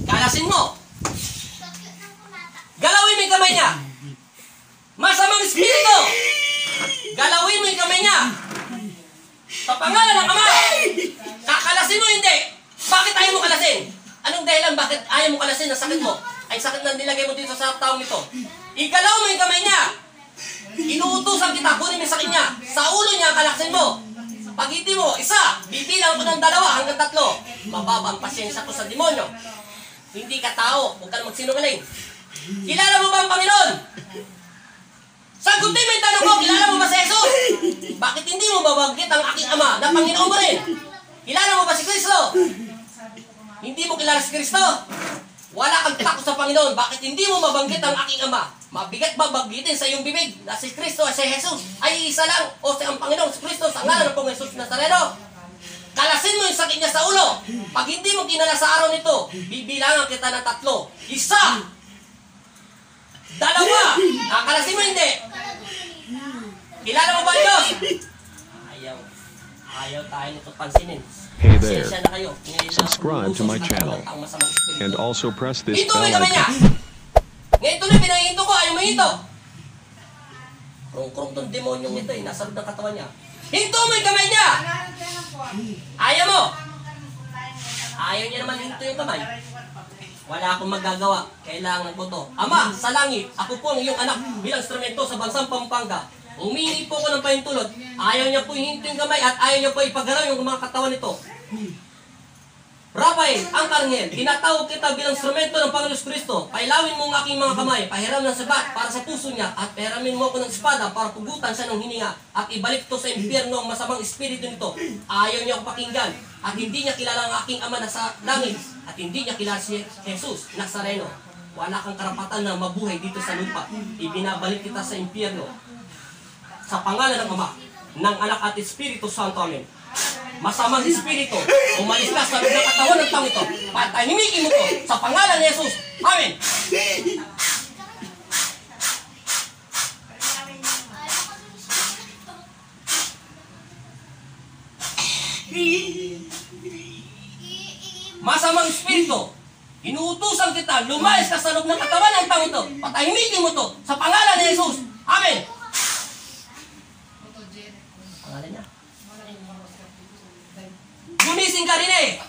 Kalasin mo. Galawin mo yung kamay niya. Masamang espiritu. Galawin mo yung kamay niya. Sa pangalan ng Ama. Kakalasin mo hindi. Bakit ayaw mo kalasin? Anong dahilan bakit ayaw mo kalasin ang sakit mo? Ay sakit na nilagay mo dito sa taong ito. Igalaw mo yung kamay niya. Inuutusan kita, kunin mo sa kanya. Sa ulo niya, kalaksin mo. Pag hindi mo, isa, bibilang ko ng 2 hanggang 3. Mababa ang pasyensya ko sa demonyo. Hindi ka tao, huwag ka na magsinungaling. Kilala mo ba ang Panginoon? Sagutin mo yung tanong ko, kilala mo ba si Jesus? Bakit hindi mo babanggit ang aking Ama na Panginoon mo rin? Kilala mo ba si Kristo? Hindi mo kilala si Kristo? Wala kang takot sa Panginoon. Bakit hindi mo mabanggit ang aking Ama? Mabigat ba banggitin sa iyong bibig na si Kristo at si Jesus ay isa lang o si ang Panginoon si Kristo sa ngalan ng Panginoon Jesus Nazareno? Kalasin mo yung sakit niya sa ulo. Pag hindi mo kinala sa araw nito, bibilangan kita ng 3. 1, 2. Kalasin mo hindi. Kilala mo ba Diyos? Ayaw tayo nito pansinin. Hey there, subscribe to my channel and also press this bell icon. Ngayon tuloy, pinahinto ko, ayaw mahinto. Krong-krong tong demonyong ito nasa loob ng katawan niya. Hinto mo yung kamay niya! Ayaw mo! Ayaw niya naman hinto yung kamay. Wala akong magagawa, kailangan ko to. Ama, sa langit, ako po ang iyong anak bilang instrumento sa bansang Pampanga. Humingi po ko ng pahintulot. Ayaw niya po hinto yung kamay at ayaw niya po ipagalaw yung mga katawan nito. Rafael, ang karngel, tinatawag kita bilang instrumento ng Panginoon Kristo. Pailawin mo ang aking mga kamay, pahiram ng sabat para sa puso niya, at pahiramin mo ako ng espada para pugutan siya ng hininga, at ibalik to sa impyerno ang masamang espiritu nito. Ayaw niya akong pakinggan, at hindi niya kilala ang aking Ama na sa langit, at hindi niya kilala si Jesus Nazareno. Wala kang karapatan na mabuhay dito sa lupa. Ibinabalik kita sa impyerno. Sa pangalan ng Ama, ng Anak at Espiritu Santo. Amen. Masamang espiritu, umalis ka sa loob ng katawan ng tao ito. Patahimikin mo to sa pangalan ni Jesus. Amen. Masamang espiritu, inuutusan kita, lumayas ka sa loob ng katawan ng tao ito. Patahimikin mo to sa pangalan ni Jesus. Amen. Pangalan niya. Gumising ka, Rene!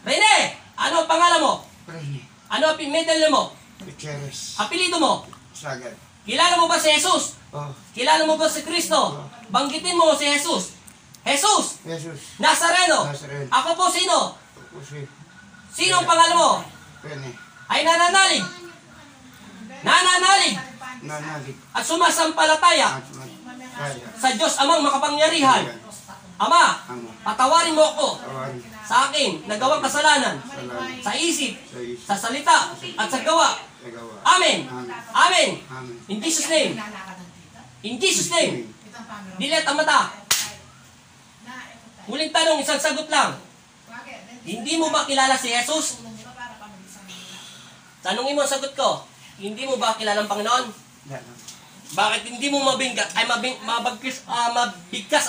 Rene! Ano ang pangalan mo? Rene. Ano ang middle name mo? Gutierrez. Apelido mo? Sagad. Kilala mo ba si Jesus? Oh. Kilala mo ba si Kristo? Banggitin mo si Jesus. Jesus! Jesus. Nazareno! Nazareno. Ako po sino? Jose. Sino ang pangalan mo? Rene. Ay nananalig. Nananalig. Nanalig. At sumasampalataya Kaya. sa Diyos amang makapangyarihan. Ama, patawarin mo ako Tawari. sa akin nagawang kasalanan Salamat. sa isip, Sa isip. sa salita, at sa gawa. Nagawa. Amen. Amen. Amen. In Jesus' name. In Jesus' name. Dilet ang mata. Huling tanong, isang sagot lang. Hindi mo ba kilala si Jesus? Tanungin mo ang sagot ko. Hindi mo ba kilala ang Panginoon? Bakit hindi mo mabigkas ang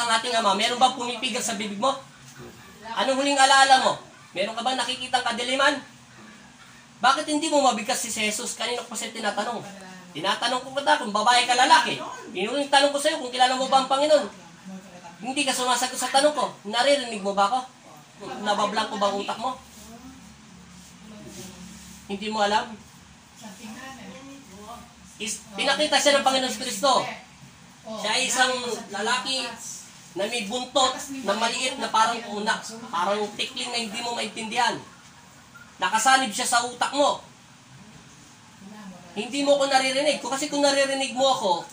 ating Ama? Meron ba pumipigas sa bibig mo? Anong huling alaala mo? Meron ka ba nakikitang kadiliman? Bakit hindi mo mabigkas si Jesus? Kanino ko siya tinatanong? Tinatanong ko ba kung babae ka lalaki? Yung tanong ko sa iyo kung kilala mo ba ang Panginoon? Hindi ka sumasagot sa tanong ko. Naririnig mo ba ako? Nabablang ko ba ang utak mo? Hindi mo alam? Pinakita siya ng Panginoon Kristo. Siya ay isang lalaki na may buntot, na maliit, na parang unak, parang tikling na hindi mo maintindihan. Nakasanib siya sa utak mo. Hindi mo ko naririnig. Kasi kung naririnig mo ako,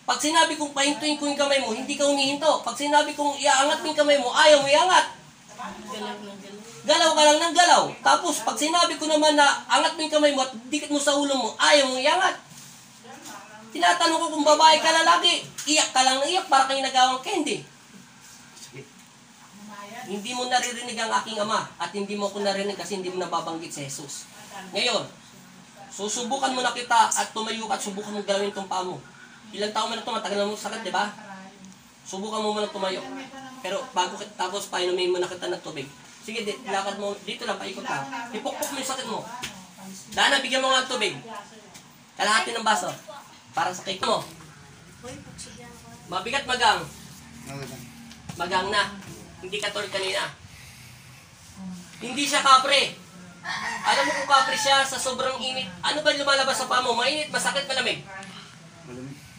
pag sinabi kong pahintuin ko yung kamay mo, hindi ka humihinto. Pag sinabi kong iaangat mo yung kamay mo, ayaw mo iangat. Galaw ka lang ng galaw. Tapos pag sinabi ko naman na angat mo yung kamay mo at dikit mo sa ulo mo, ayaw mo iangat. Tinatanong ko kung babae ka lalaki, iyak ka lang ng iyak para kayo nagawang candy. Hindi mo naririnig ang aking Ama at hindi mo ko narinig kasi hindi mo nababanggit si Jesus. Ngayon, susubukan mo na kita at tumayo ka at subukan mo galawin itong paa mo. Ilang taon mo na ito, matagal na mo sakit, di ba? Subukan mo muna tumayo. Pero bago tapos painumin mo na kita ng tubig. Sige, lakad mo. Dito lang, paikot lang. Ipukpok mo yung sakit mo. Dana, bigyan mo nga ng tubig. Kalahati ng baso. Para sa cake mo. Mabigat magang. Magang na. Hindi katulad kanina. Hindi siya kapre. Alam mo kung kapre siya sa sobrang init. Ano ba lumalabas sa paa mo? Mainit, masakit, malamig?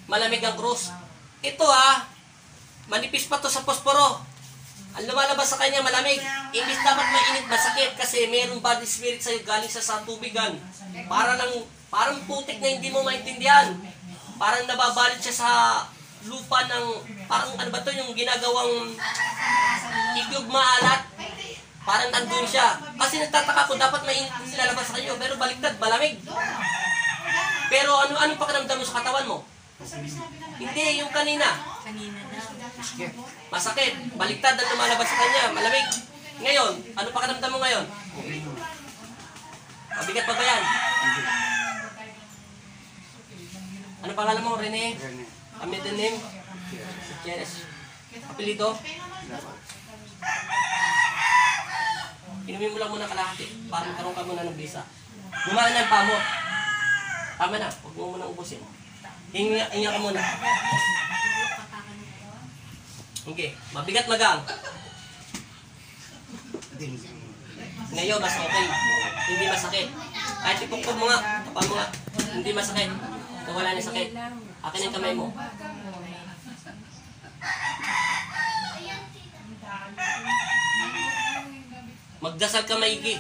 Malamig ang krus. Ito manipis pa to sa posporo. Ang lumalabas sa kanya malamig. Imbis dapat mainit, masakit kasi mayroong body spirit sa'yo galing sa tubigan. Parang putik na hindi mo maintindihan. Parang nababalot siya sa lupa ng, parang ano ba to, yung ginagawang igyog maalat. Parang nandun siya. Kasi nagtataka ko, dapat mainit din nilalabas sa kanyo. Pero baliktad, malamig. Pero ano pakiramdam mo sa katawan mo? Hindi, yung kanina. Masakit. Baliktad ang lumalabas sa kanya. Malamig. Ngayon, ano pakiramdam mo ngayon? Mabigat pa ba yan? Ano pangalan mo, Rene? Middle name? Yes. Apelido? Inumin mo lang muna kalahati. Para magkaroon ka muna ng bisa. Gumana na ang paa mo. Tama na. Huwag mo muna ubusin. Hinga ka muna. Okay. Mabigat magang. Ngayon, mas okay. Hindi masakit. Kahit ipukpog mo nga. Kapag mo nga. Hindi masakit. Wala na sakit. Akin ang kamay mo. Magdasal ka maigi.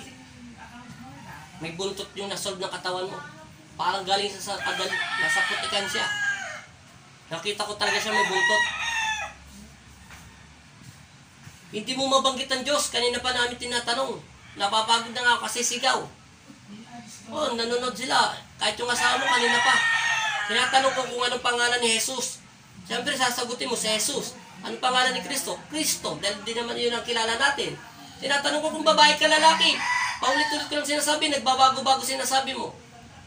May buntot yung nasolve ng katawan mo. Parang galing sa nasa putikan siya. Nakita ko talaga siya may buntot. Hindi mo mabanggit ang Diyos. Kanina pa namin tinatanong. Napapagod na nga ako kasi sigaw. Oh, nanonood sila. Kahit yung asawa mo kanina pa. Tinatanong ko kung anong pangalan ni Jesus. Siyempre sasagutin mo si Jesus. Anong pangalan ni Kristo? Kristo. Dahil di naman yun ang kilala natin. Tinatanong ko kung babae ka lalaki. Paulit-ulit ko lang sinasabi, nagbabago-bago sinasabi mo.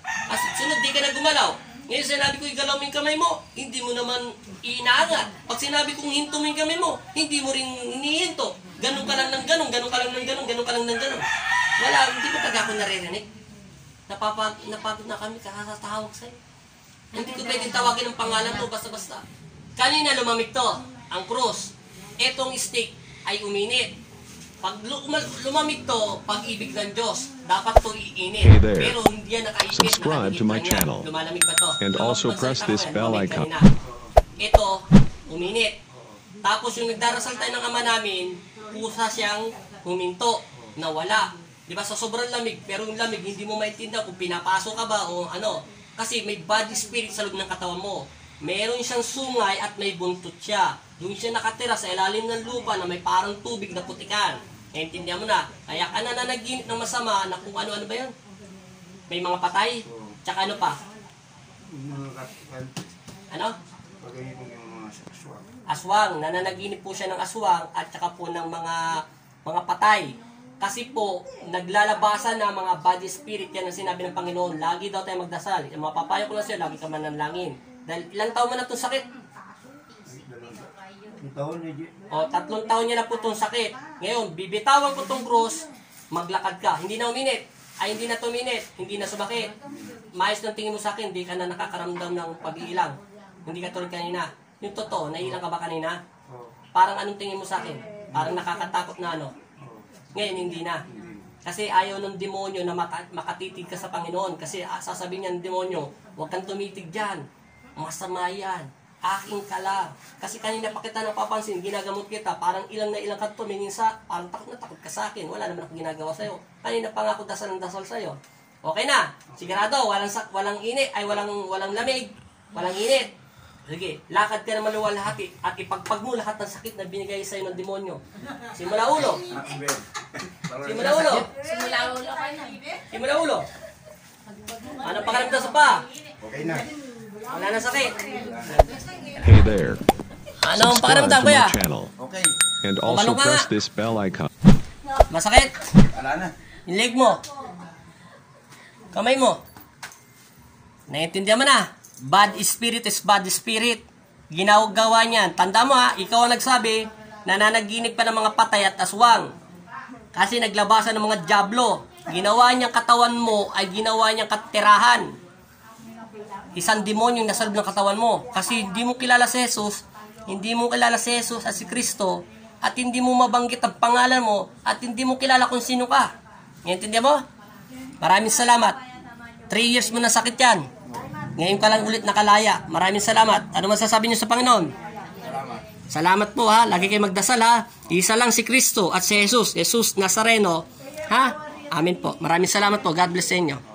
Kasi sunod, di ka na gumalaw. Ngayon sinabi ko, igalaw mo yung kamay mo. Hindi mo naman inaangat. Pag sinabi kong hinto mo yung kamay mo, hindi mo rin hinihinto. Ganun ka lang ng ganun, ganun ka lang ng ganun, ganun ka lang ng ganun. Wala, hindi ko taga ako naririnig. Napagod na kami, kakatawag sa'yo. Hindi ko pwedeng tawagin ang pangalan mo, basta-basta. Kanina lumamig to, ang krus. Etong stick ay uminit. Pag lumamig to, pag-ibig ng Diyos, dapat to iinit. Hey there. Pero hindi yan nakainit. Subscribe to my channel. Lumalamig ba to? And also press this bell icon. Ito, uminit. Tapos yung nagdarasal tayo ng ama namin, pusa siyang huminto, nawala. Di ba? Sa sobrang lamig, pero yung lamig, hindi mo maintindihan kung pinapasok ka ba o ano. Kasi may body spirit sa loob ng katawan mo. Meron siyang sungay at may buntot siya. Doon siya nakatira sa ilalim ng lupa na may parang tubig na putikan. Naintindihan mo na. Kaya ka na nanaginip ng masama na kung ano-ano ba yun? May mga patay? Tsaka ano pa? Ano? Aswang. Nananaginip po siya ng aswang at tsaka po ng mga patay. Kasi po, naglalabasan na mga body spirit, yan ang sinabi ng Panginoon. Lagi daw tayo magdasal. Yung mga papayo ko lang sa'yo, lagi ka mananalangin. Dahil ilang taon mo na itong sakit? 3 taon na, O, 3 taon niya na po itong sakit. Ngayon, bibitawan ko itong cross, maglakad ka. Hindi na uminit. Ay, hindi na tuminit. Hindi na sumakit. Maayos ng tingin mo sa akin, hindi ka na nakakaramdam ng pag-iilang. Hindi ka tulad kanina. Yung totoo, naiilang ka ba kanina? Parang anong tingin mo sa akin? Parang nakakatakot na ano? Ngayon, hindi na. Kasi ayaw ng demonyo na makatitig ka sa Panginoon. Kasi sasabihin niya ng demonyo, huwag kang tumitig dyan. Masama yan. Aking ka lang. Kasi kanina pa kita napapansin, ginagamot kita, parang ilang na ilang ka tumingin sa, parang takot na takot ka sa akin. Wala naman ako ginagawa sa'yo. Kanina pa nga ako dasal ng dasal sa'yo. Okay na. Sigurado, walang init, ay walang lamig, walang init. Sige, lakad ka na maluwalhati at ipagpag mo lahat ng sakit na binigay sa'yo ng demonyo. Simula ulo. Simula ulo. Simula ulo ka na. Simula ulo. Ano pakiramdam sa pa? Okay na. Wala na sakit. Hey there. Ano ang Subscribe pakiramdam to kuya? my channel. Okay. And also Kumalo ka press nga. this bell icon. Masakit? Wala na. Yung leg mo. Kamay mo. Naiintindihan mo na. Bad spirit is bad spirit. Ginagawa niyan. Tanda mo ha, ikaw ang nagsabi, nananaginip pa ng mga patay at aswang. Kasi naglabasan ng mga dyablo. Ginawa niyang katawan mo ay ginawa niyang katirahan. Isang demonyo yung nasa loob ng katawan mo. Kasi hindi mo kilala si Jesus, hindi mo kilala si Jesus at si Kristo, at hindi mo mabanggit ang pangalan mo, at hindi mo kilala kung sino ka. Ngayon, mo? Maraming salamat. 3 years mo na sakit yan. Ngayon ka lang ulit nakalaya. Maraming salamat. Ano masasabi niyo sa Panginoon? Salamat po ha. Lagi kayo magdasal ha. Isa lang si Kristo at si Jesus. Jesus Nazareno. Ha? Amin po. Maraming salamat po. God bless sa inyo.